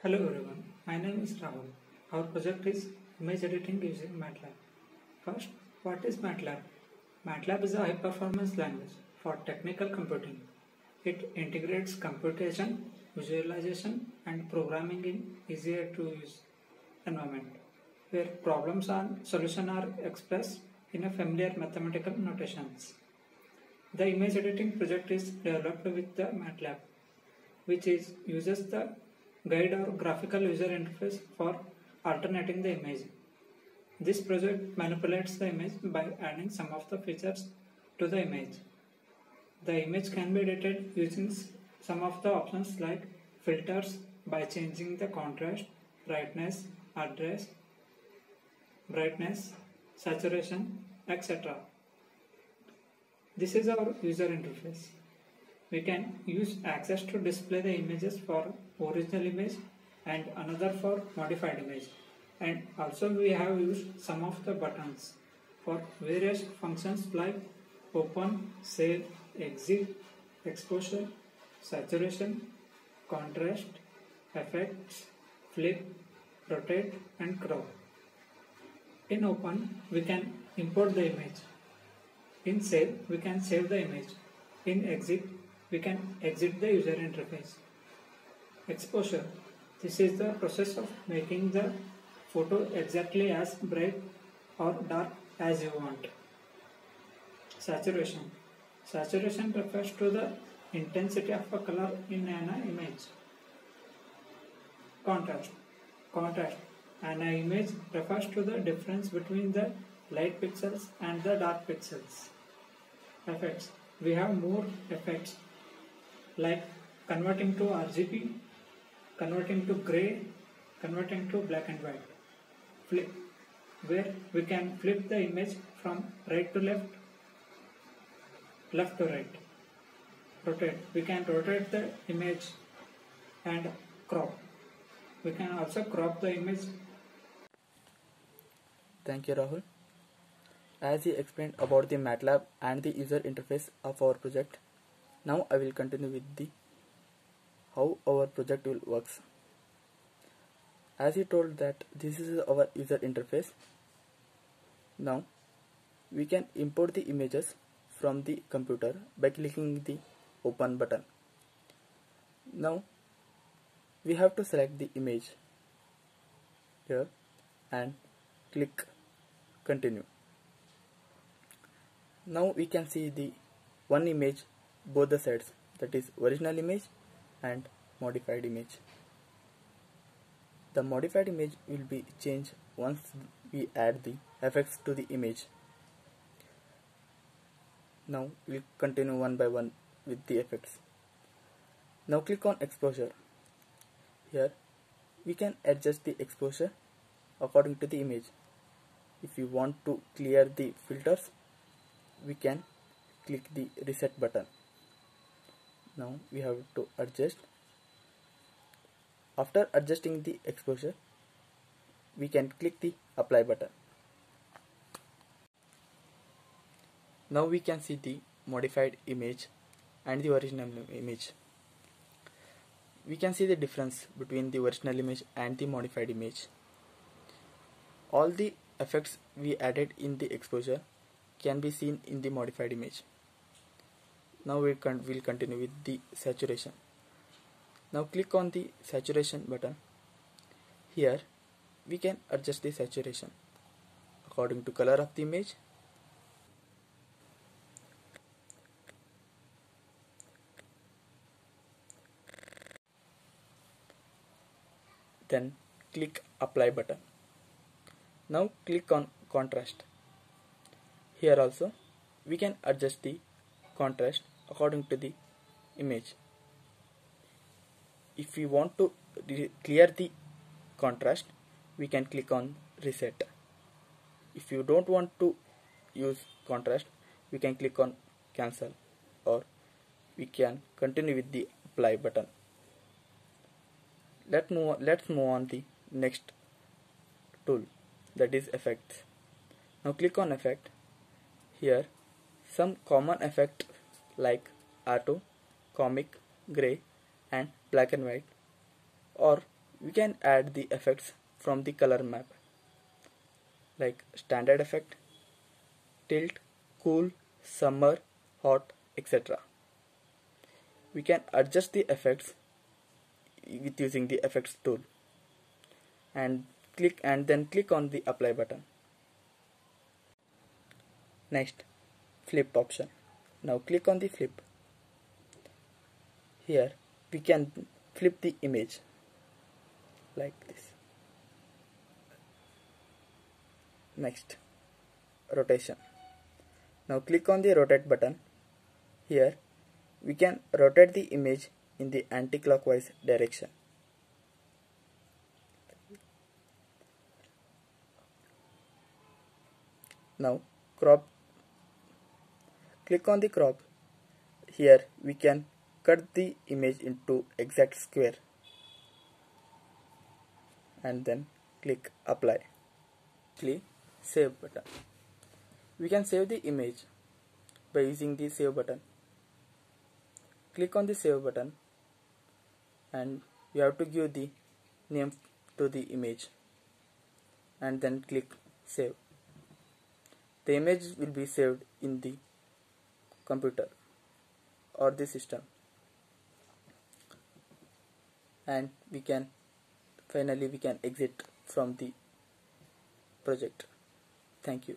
Hello everyone, my name is Rahul. Our project is image editing using MATLAB. First, what is MATLAB? MATLAB is a high performance language for technical computing. It integrates computation, visualization and programming in easier to use environment where problems and solutions are expressed in a familiar mathematical notations. The image editing project is developed with the MATLAB, which uses the guide or graphical user interface for alternating the image. This project manipulates the image by adding some of the features to the image. The image can be edited using some of the options like filters by changing the contrast, brightness, address, brightness, saturation, etc. This is our user interface. We can use access to display the images for original image and another for modified image, and also we have used some of the buttons for various functions like open, save, exit, exposure, saturation, contrast, effects, flip, rotate and crop. In open we can import the image. In save we can save the image. In exit we can exit the user interface. Exposure. This is the process of making the photo exactly as bright or dark as you want. Saturation. Saturation refers to the intensity of a color in an image. Contrast. Contrast. An image refers to the difference between the light pixels and the dark pixels. Effects. We have more effects like converting to RGB, converting to gray, converting to black and white. Flip, where we can flip the image from right to left, left to right. Rotate, we can rotate the image. And crop, we can also crop the image. Thank you, Rahul. As he explained about the MATLAB and the user interface of our project, now I will continue with how our project will works. As he told that this is our user interface. Now we can import the images from the computer by clicking the open button. Now we have to select the image here and click continue. Now we can see the one image both the sides, that is original image and modified image. The modified image will be changed once we add the effects to the image. Now we'll continue one by one with the effects. Now click on exposure. Here we can adjust the exposure according to the image. If you want to clear the filters, we can click the reset button. Now we have to adjust. After adjusting the exposure, we can click the apply button. Now we can see the modified image and the original image. We can see the difference between the original image and the modified image. All the effects we added in the exposure can be seen in the modified image. Now we'll continue with the saturation. Now click on the saturation button. Here we can adjust the saturation according to color of the image. Then click apply button. Now click on contrast. Here also we can adjust the contrast according to the image. If we want to clear the contrast, we can click on reset. If you don't want to use contrast, we can click on cancel, or we can continue with the apply button. Let's move on the next tool, that is effects. Now click on effect. Here some common effect like auto, comic, gray and black and white, or we can add the effects from the color map like standard effect, tilt, cool, summer, hot, etc. We can adjust the effects with using the effects tool and then click on the apply button. Next, flip option. Now click on the flip. Here we can flip the image like this. Next, rotation. Now click on the rotate button. Here we can rotate the image in the anti-clockwise direction. Now crop. Click on the crop. Here we can cut the image into exact square and then click apply. Save button. We can save the image by using the save button. Click on the save button and you have to give the name to the image and then click save. The image will be saved in the computer or the system, and finally we can exit from the project. Thank you.